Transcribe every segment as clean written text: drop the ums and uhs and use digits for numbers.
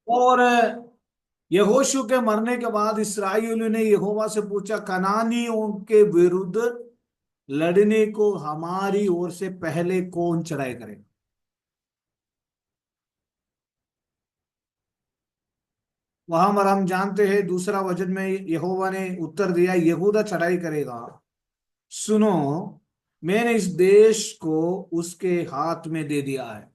और यहोशू के मरने के बाद इस्राएलियों ने यहोवा से पूछा, कनानियों के विरुद्ध लड़ने को हमारी ओर से पहले कौन चढ़ाई करेगा। वहां पर हम जानते हैं दूसरा वचन में यहोवा ने उत्तर दिया, यहूदा चढ़ाई करेगा। सुनो, मैंने इस देश को उसके हाथ में दे दिया है।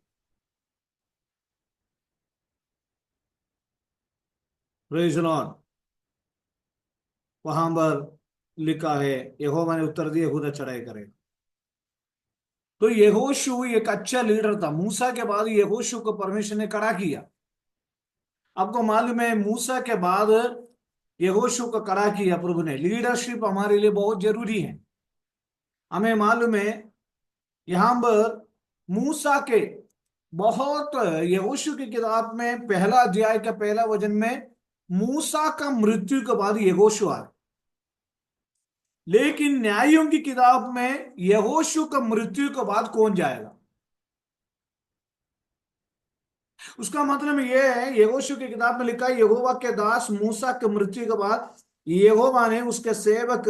Praise the Lord. वहां पर लिखा है यहोवा ने उत्तर दिया, यहूदा चढ़ाई करेगा। तो यहोशू एक अच्छा लीडर था। मूसा के बाद यहोशू को परमेश्वर ने खड़ा किया। आपको मालूम है मूसा के बाद यहोशू को खड़ा किया प्रभु ने। लीडरशिप हमारे लिए बहुत जरूरी है। हमें मालूम है यहां पर मूसा के बहुत, यहोशू की किताब में पहला अध्याय का पहला वचन में मूसा का मृत्यु के बाद यहोशू आया। लेकिन न्यायों की किताब में यहोशू का मृत्यु के बाद कौन जाएगा। उसका मतलब यह है, यहोशू की किताब में लिखा है, यहोवा के दास मूसा के मृत्यु के बाद यहोवा ने उसके सेवक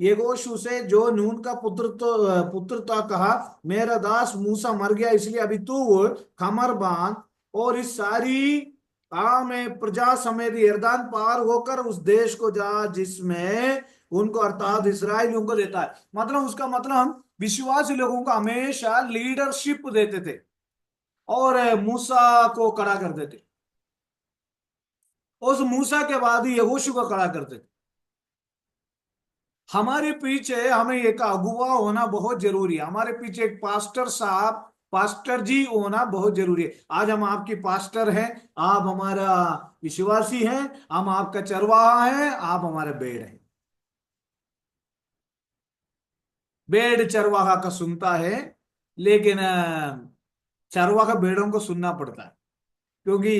यहोशू से, जो नून का पुत्र था, कहा, मेरा दास मूसा मर गया, इसलिए अभी तू कमर बांध और इस सारी में प्रजा समेत यरदान पार होकर उस देश को जा जिसमें उनको अर्थात इसराइलियों को देता है। मतलब उसका मतलब हम विश्वासी लोगों को हमेशा लीडरशिप देते थे और मूसा को खड़ा कर देते। उस मूसा के बाद ही यहोशू को खड़ा करते थे। हमारे पीछे हमें एक अगुवा होना बहुत जरूरी है। हमारे पीछे एक पास्टर साहब, पास्टर जी होना बहुत जरूरी है। आज हम आपकी पास्टर हैं, आप हमारा विश्वासी हैं, हम आपका चरवाहा हैं, आप हमारे भेड़ हैं। भेड़ चरवाहा का सुनता है, लेकिन चरवाहा भेड़ों को सुनना पड़ता है, क्योंकि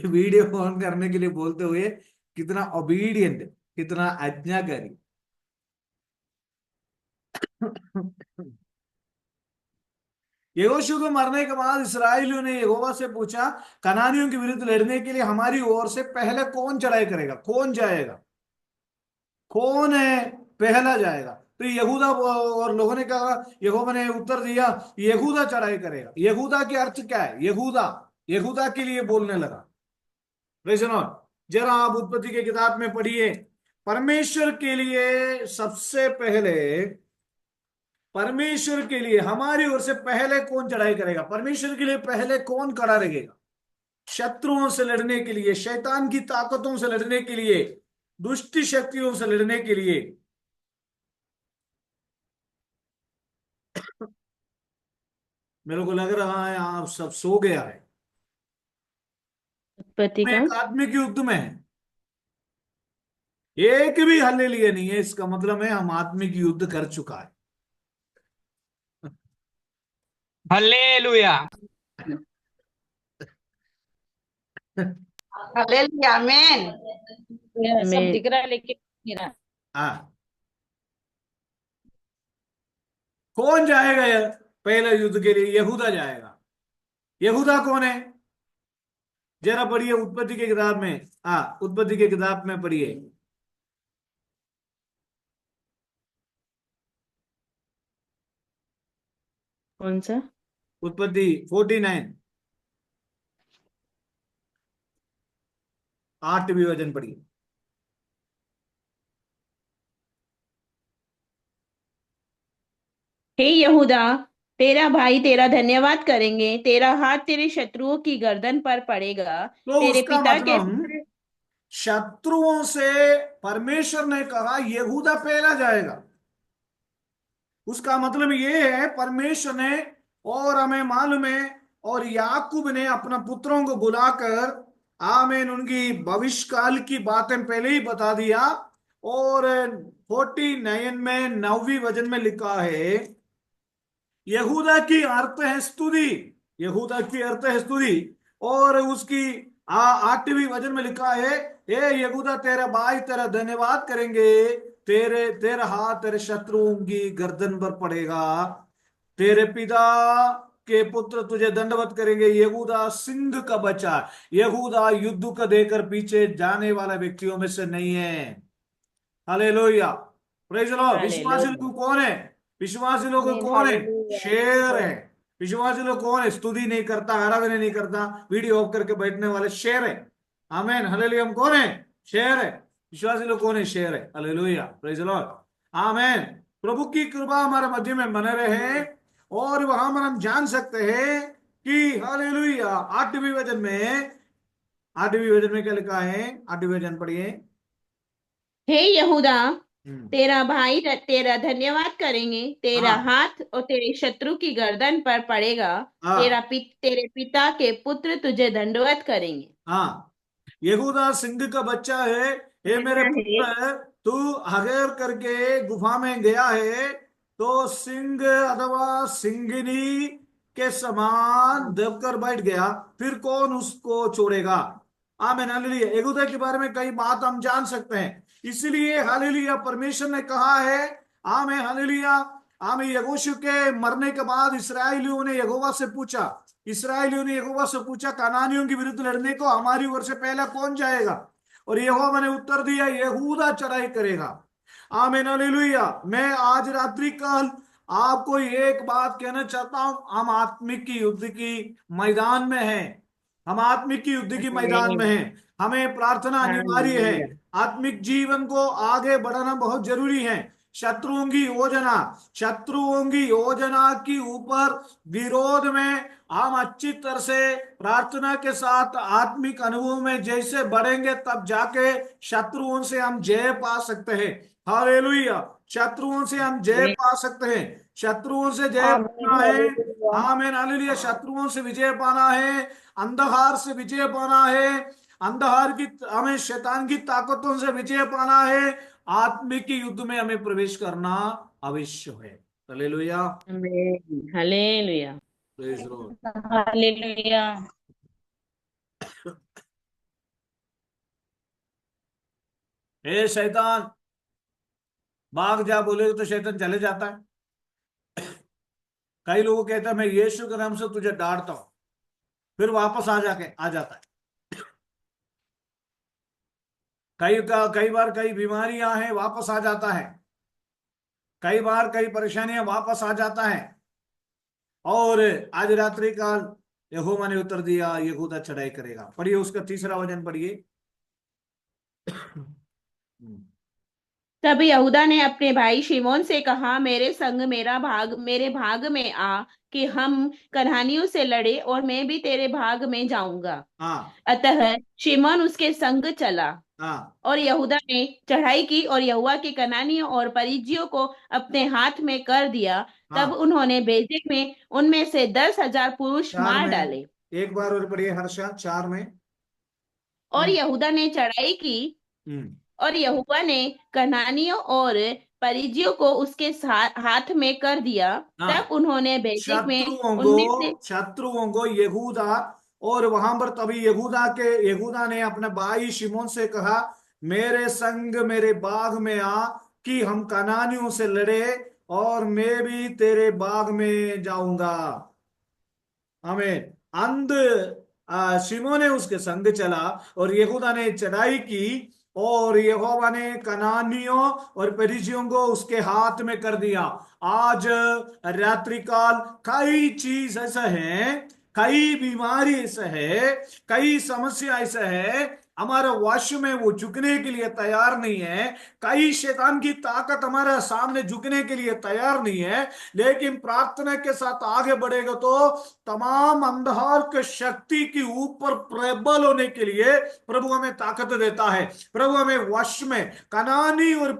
वीडियो ऑन करने के लिए बोलते हुए कितना ओबीडियंट, कितना आज्ञाकारी। यहोशू के मरने के बाद इसराइलियों ने यहोवा से पूछा, कनानियों के विरुद्ध लड़ने के लिए हमारी ओर से पहले कौन चढ़ाई करेगा, कौन जाएगा, कौन है पहला जाएगा। तो यहूदा, और लोगों ने कहा, यहोवा ने उत्तर दिया, यहूदा चढ़ाई करेगा। यहूदा के अर्थ क्या है, यहूदा, यहूदा के लिए बोलने लगा। Praise the Lord. जरा आप उत्पत्ति की किताब में पढ़िए। परमेश्वर के लिए सबसे पहले, परमेश्वर के लिए हमारी ओर से पहले कौन चढ़ाई करेगा, परमेश्वर के लिए पहले कौन खड़ा रहेगा, शत्रुओं से लड़ने के लिए, शैतान की ताकतों से लड़ने के लिए, दुष्ट शक्तियों से लड़ने के लिए। मेरे को लग रहा है आप सब सो गया है। उत्पत्ति हम का। एक आत्मिक युद्ध में है। एक भी हल्लेलुया नहीं है, इसका मतलब है हम आत्मिक युद्ध कर चुका है। हालेलुया। हालेलुया, आमेन। सब हमें दिख रहा है लेकिन मेरा। हाँ, कौन जाएगा पहले युद्ध के लिए, यहूदा जाएगा। यहूदा कौन है, जरा पढ़िए उत्पत्ति की किताब में। हाँ, उत्पत्ति की किताब में पढ़िए। कौन सा? उत्पत्ति 49, 8वीं वचन पढ़िए। हे यहूदा, तेरा भाई तेरा धन्यवाद करेंगे, तेरा हाथ तेरे शत्रुओं की गर्दन पर पड़ेगा। तो तेरे उसका पिता के मतलब शत्रुओं से परमेश्वर ने कहा यहूदा पहला जाएगा। उसका मतलब ये है परमेश्वर ने, और हमें मालूम है, और याकूब ने अपना पुत्रों को बुलाकर आमीन उनकी भविष्य काल की बातें पहले ही बता दिया। और 49 में 9वीं वचन में लिखा है, यहूदा की अर्थ है स्तुति, यहूदा की अर्थ है स्तुति। और उसकी 8वीं वचन में लिखा है, ए यहूदा तेरा भाई तेरा धन्यवाद करेंगे, तेरे तेरा हाथ तेरे शत्रुओं की गर्दन पर पड़ेगा। तेरे पिता के पुत्र तुझे दंडवत करेंगे। यहूदा सिंह का बच्चा, यहूदा युद्ध को देकर पीछे जाने वाला व्यक्तियों में से नहीं है। Hallelujah, praise the Lord. विश्वासी हालेलुया। लोग कौन है? विश्वासी लोग आमीन। कौन है? हालेलुया। शेर है। विश्वासी लोग कौन है? स्तुति नहीं करता, आराधना नहीं करता, वीडियो ऑफ करके बैठने वाले शेर है। आमीन, हालेलुया। हम कौन है? शेर है। विश्वासी लोग कौन है? शेर है। Hallelujah, praise the Lord. आमीन। प्रभु की कृपा हमारे मध्य में बने रहे, और वहां पर हम जान सकते हैं कि हालेलुया, 8वीं वचन में क्या लिखा है? 8वीं वचन पढ़िए। हे यहूदा, हम्म। तेरा भाई तेरा धन्यवाद करेंगे, तेरा हाँ हाथ और तेरे शत्रु की गर्दन पर पड़ेगा। हाँ तेरे पिता के पुत्र तुझे दंडवत करेंगे। हाँ, यहूदा सिंह का बच्चा है। हे मेरे कहना है। पुत्र, तू हगेर करके गुफा में गया है तो सिंह अथवा सिंगिनी के समान दबकर बैठ गया, फिर कौन उसको छोड़ेगा? आमीन, हालेलुया। यहूदा के बारे में कई बात हम जान सकते हैं, इसलिए हालेलुया परमेश्वर ने कहा है। आमीन, हालेलुया। आमीन। यहोशू के मरने के बाद इसराइलियों ने यहोवा से पूछा, कनानियों के विरुद्ध लड़ने को हमारी ओर से पहला कौन जाएगा? और यहोवा ने उत्तर दिया, यहूदा चढ़ाई करेगा। आमीन, हालेलुया। मैं आज रात्रि काल आपको एक बात कहना चाहता हूं, हम आत्मिक की युद्ध की मैदान में हैं। हम आत्मिक की युद्ध की मैदान में आमीन। हैं। हमें प्रार्थना अनिवार्य है। हालेलुया। आत्मिक जीवन को आगे बढ़ाना बहुत जरूरी है। शत्रुओं की योजना के ऊपर विरोध में हम अच्छी तरह से प्रार्थना के साथ आत्मिक अनुभव में जैसे बढ़ेंगे, तब जाके शत्रुओं से हम जय पा सकते हैं। हालेलुया। शत्रुओं से हम जय पा सकते हैं। शत्रुओं से जय आमीन। पाना है। हालेलुया। Amen, hallelujah. शत्रुओं से विजय पाना है, अंधकार से विजय पाना है, अंधकार की, हमें शैतान की ताकतों से विजय पाना है। आत्मिक युद्ध में हमें प्रवेश करना अवश्य है। Hallelujah, amen. Hallelujah. Praise the Lord. Hallelujah. हे शैतान, भाग जा बोले तो शैतान चले जाता है। कई लोग कहते हैं मैं यीशु के नाम से तुझे डांटता हूं, फिर वापस आ जाता है। कई बार कई बीमारियां हैं, वापस आ जाता है। कई बार कई परेशानियां, वापस आ जाता है। और आज रात्रि काल यहोवा ने उत्तर दिया, यहूदा चढ़ाई करेगा। पढ़िए उसका 3रा वचन पढ़िए। तब यहूदा ने अपने भाई शिमोन से कहा, मेरे संग मेरे भाग में आ, कि हम कनानियों से लड़े, और मैं भी तेरे भाग में जाऊंगा। हाँ अतः शिमोन उसके संग चला, हाँ और यहूदा ने चढ़ाई की और यहोवा के कनानियों और परिज्जियों को अपने हाथ में कर दिया। तब हाँ। उन्होंने बेजेक में उनमें से 10,000 पुरुष चार मार में, डाले। एक बार और पढ़िए हर्षा, 4 में। और हम्म यहूदा ने चढ़ाई की, हम्म। और यहोवा ने कनानियों और परिज्जियों को उसके हाथ में कर दिया। तब हाँ, उन्होंने बेजेक में शत्रुओं उनमें से शत्रुओं को यहूदा, और वहां पर तभी यहूदा ने अपने भाई शिमोन से कहा, मेरे संग मेरे बाग में आ, कि हम कनानियों से लड़े, और मैं भी तेरे बाग में जाऊंगा। हमें अंध शिमोन ने उसके संग चला, और यहूदा ने चढ़ाई की, और यहोवा ने कनानियों और परिज्जियों को उसके हाथ में कर दिया। आज रात्रि काल कई चीज ऐसा है, कई बीमारी ऐसा है, कई समस्या ऐसा है, हमारे वश में वो झुकने के लिए तैयार नहीं है। कई शैतान की ताकत हमारे सामने झुकने के लिए तैयार नहीं है। लेकिन प्रार्थना के साथ आगे बढ़ेगा तो तमाम अंधकार के शक्ति के ऊपर प्रबल होने के लिए प्रभु हमें ताकत देता है। प्रभु हमें वश में कनानी और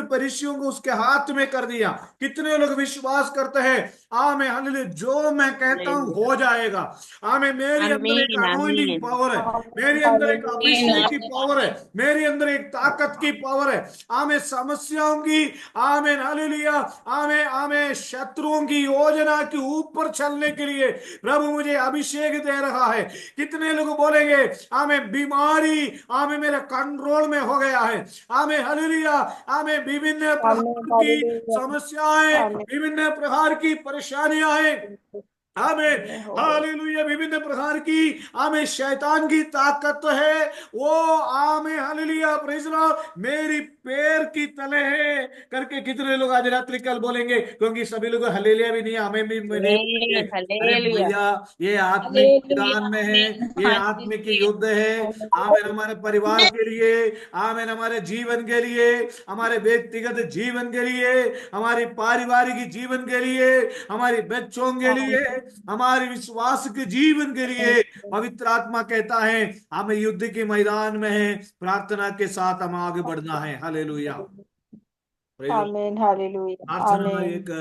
परिशियों को उसके हाथ में कर दिया। कितने लोग विश्वास करते हैं? आमें, हालेलुया, जो मैं कहता हूं हो जाएगा। आमें, मेरी अंदर एक आमीन। अनॉइंटिंग आमीन। पावर है, मेरी अंदर एक अभिषेक की पावर है, मेरी अंदर एक ताकत की पावर है। आमें, समस्याओं की, आमें, हालेलुया, आमें आमें शत्रुओं की योजना के ऊपर चलने के लिए प्रभु मुझे अभिषेक दे रहा है। कितने लोग बोलेंगे, आमें, बीमारी, आमें, मेरे कंट्रोल में हो गया है। आमें, हालेलुया, आमें, विभिन्न प्रकार आमीन। की हालेलुया। समस्याएं, आमीन। विभिन्न प्रकार की परेशानियां हैं, आमेन, हालेलुया, विभिन्न प्रकार की आमेन शैतान की ताकत तो है वो, आमेन, हालेलुया, प्रेज़ लॉर्ड, मेरी पैर की तले है करके कितने लोग आज रात्रि कल बोलेंगे, क्योंकि सभी लोग हलेलुया भी नहीं, हमें भी नहीं बोलेंगे। अरे हालेलुया भैया, ये आत्मिक हालेलुया मैदान में है, आमीन ये हाँ आत्मिक जी युद्ध है। आमेन, हमारे परिवार के लिए, आमेन, हमारे जीवन के लिए, हमारे व्यक्तिगत जीवन के लिए, हमारी पारिवारिक जीवन के लिए, हमारे बच्चों के लिए, हमारे विश्वास के जीवन के लिए पवित्र आत्मा कहता है हमें युद्ध के मैदान में है, प्रार्थना के साथ हम आगे बढ़ना है। Hallelujah, praise Lord. आमीन हालेलुया प्रार्थना आमीन एक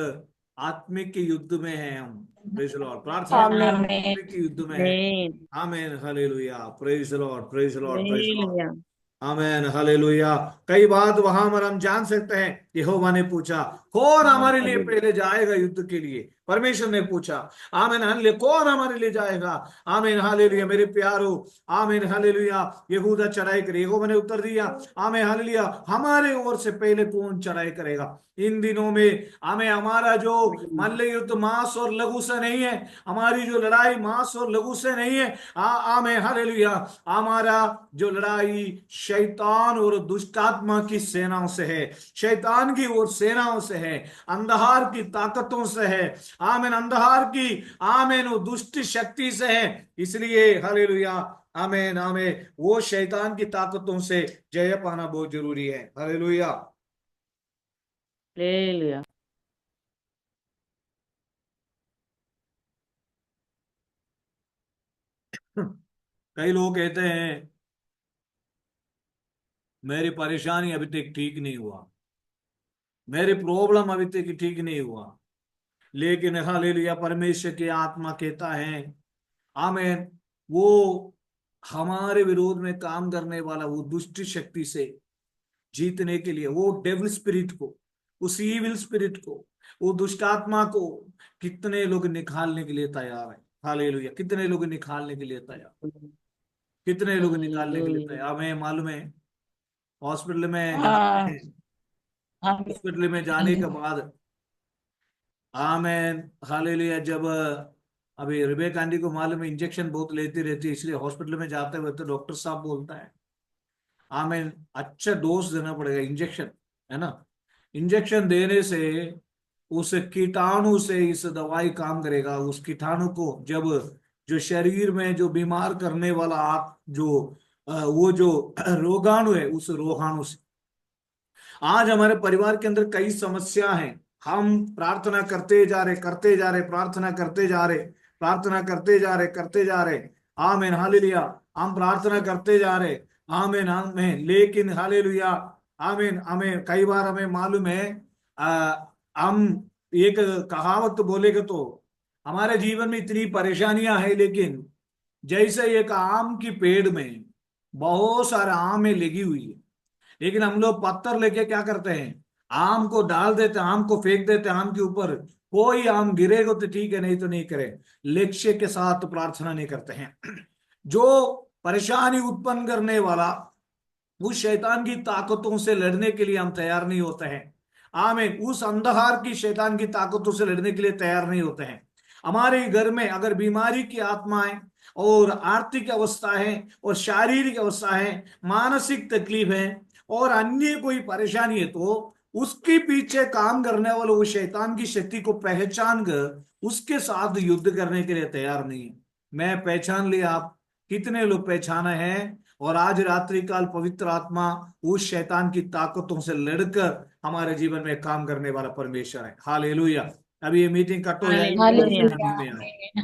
आत्मिक युद्ध में है हम, प्रेज़ लॉर्ड, प्रार्थना आमीन आमीन आत्मिक युद्ध में है। Amen, hallelujah, praise Lord, praise Lord, praise Lord, hallelujah amen, hallelujah. कई बात वहां पर हम जान सकते हैं, यहोवा ने पूछा कौन हमारे लिए पहले जाएगा युद्ध के लिए, परमेश्वर ने पूछा, आमेन, हालेलुया, कौन हमारे लिए जाएगा, आमेन, हालेलुया, मेरे प्यारो, आमेन, हालेलुया, यहूदा चढ़ाई करे, यहोवा ने उत्तर दिया, आमेन, हालेलुया, हमारे ओर से पहले कौन चढ़ाई करेगा। इन दिनों में हमें हमारा जो मल्ल युद्ध मांस और लघु से नहीं है, हमारी जो लड़ाई मांस और लघु से नहीं है, आमेन, हालेलुया, हमारा जो लड़ाई शैतान और दुष्टात्मा की सेनाओं से है, शैतान की और सेनाओं से है, अंधकार की ताकतों से है, आमेन, अंधकार की, आमेन, वो दुष्ट शक्ति से है। इसलिए हालेलुया, आमेन, आमेन, वो शैतान की ताकतों से जय पाना बहुत जरूरी है। Hallelujah, hallelujah. कई लोग कहते हैं मेरी परेशानी अभी तक ठीक नहीं हुआ, मेरी प्रॉब्लम अभी तक ठीक नहीं हुआ, लेकिन हालेलुया, परमेश्वर की आत्मा कहता है, आमेन, वो हमारे विरोध में काम करने वाला वो दुष्ट शक्ति से जीतने के लिए, वो डेविल स्पिरिट को, उस ईविल स्पिरिट को, वो दुष्ट आत्मा को कितने लोग निकालने के लिए तैयार है। हालेलुया, कितने लोग निकालने के लिए तैयार, कितने लोग निकालने के लिए तैयार। हमें मालूम है हॉस्पिटल में जाते हाँ हैं, आमीन हॉस्पिटल में जाने के बाद, आमेन, हालेलुया, जब अभी रिबेका आंटी को मालूम है इंजेक्शन बहुत लेती रहती है, इसलिए हॉस्पिटल में जाते हुए तो डॉक्टर साहब बोलता है, आमेन, अच्छा डोज देना पड़ेगा इंजेक्शन, है ना, इंजेक्शन देने से उस कीटाणु से इस दवाई काम करेगा, उस कीटाणु को जब जो शरीर में जो बीमार करने वाला जो वो जो रोगाणु है, उस रोगाणु से आज हमारे परिवार के अंदर कई समस्या हैं। हम प्रार्थना करते जा रहे, करते जा रहे, प्रार्थना करते जा रहे, प्रार्थना करते जा रहे, करते जा रहे, आमीन, हालेलुया, हम प्रार्थना करते जा रहे, आमीन, आमीन, लेकिन हालेलुया, आमीन, हमें कई बार हमें मालूम है, हम एक कहावत बोलेगे तो हमारे जीवन में इतनी परेशानियां हैं, लेकिन जैसे एक आम की पेड़ में बहुत सारे आमें लगी हुई है, लेकिन हम लोग पत्थर लेके क्या करते हैं, आम को डाल देते हैं, आम को फेंक देते हैं, आम के ऊपर कोई आम गिरेगा तो ठीक है, नहीं तो नहीं करे, लक्ष्य के साथ प्रार्थना नहीं करते हैं। जो परेशानी उत्पन्न करने वाला उस शैतान की ताकतों से लड़ने के लिए हम तैयार नहीं होते हैं, आमीन, उस अंधकार की शैतान की ताकतों से लड़ने के लिए तैयार नहीं होते हैं। हमारे घर में अगर बीमारी की आत्माएं और आर्थिक अवस्था है और शारीरिक अवस्था है, मानसिक तकलीफ है और अन्य कोई परेशानी है, तो उसके पीछे काम करने वाले वो शैतान की शक्ति को पहचान कर उसके साथ युद्ध करने के लिए तैयार नहीं है। मैं पहचान लिया, आप कितने लोग पहचाना है, और आज रात्रि काल पवित्र आत्मा उस शैतान की ताकतों से लड़कर हमारे जीवन में काम करने वाला परमेश्वर है। हालेलुया। अभी ये मीटिंग कट हो जाएगी, हालेलुया समझ में आए। आमीन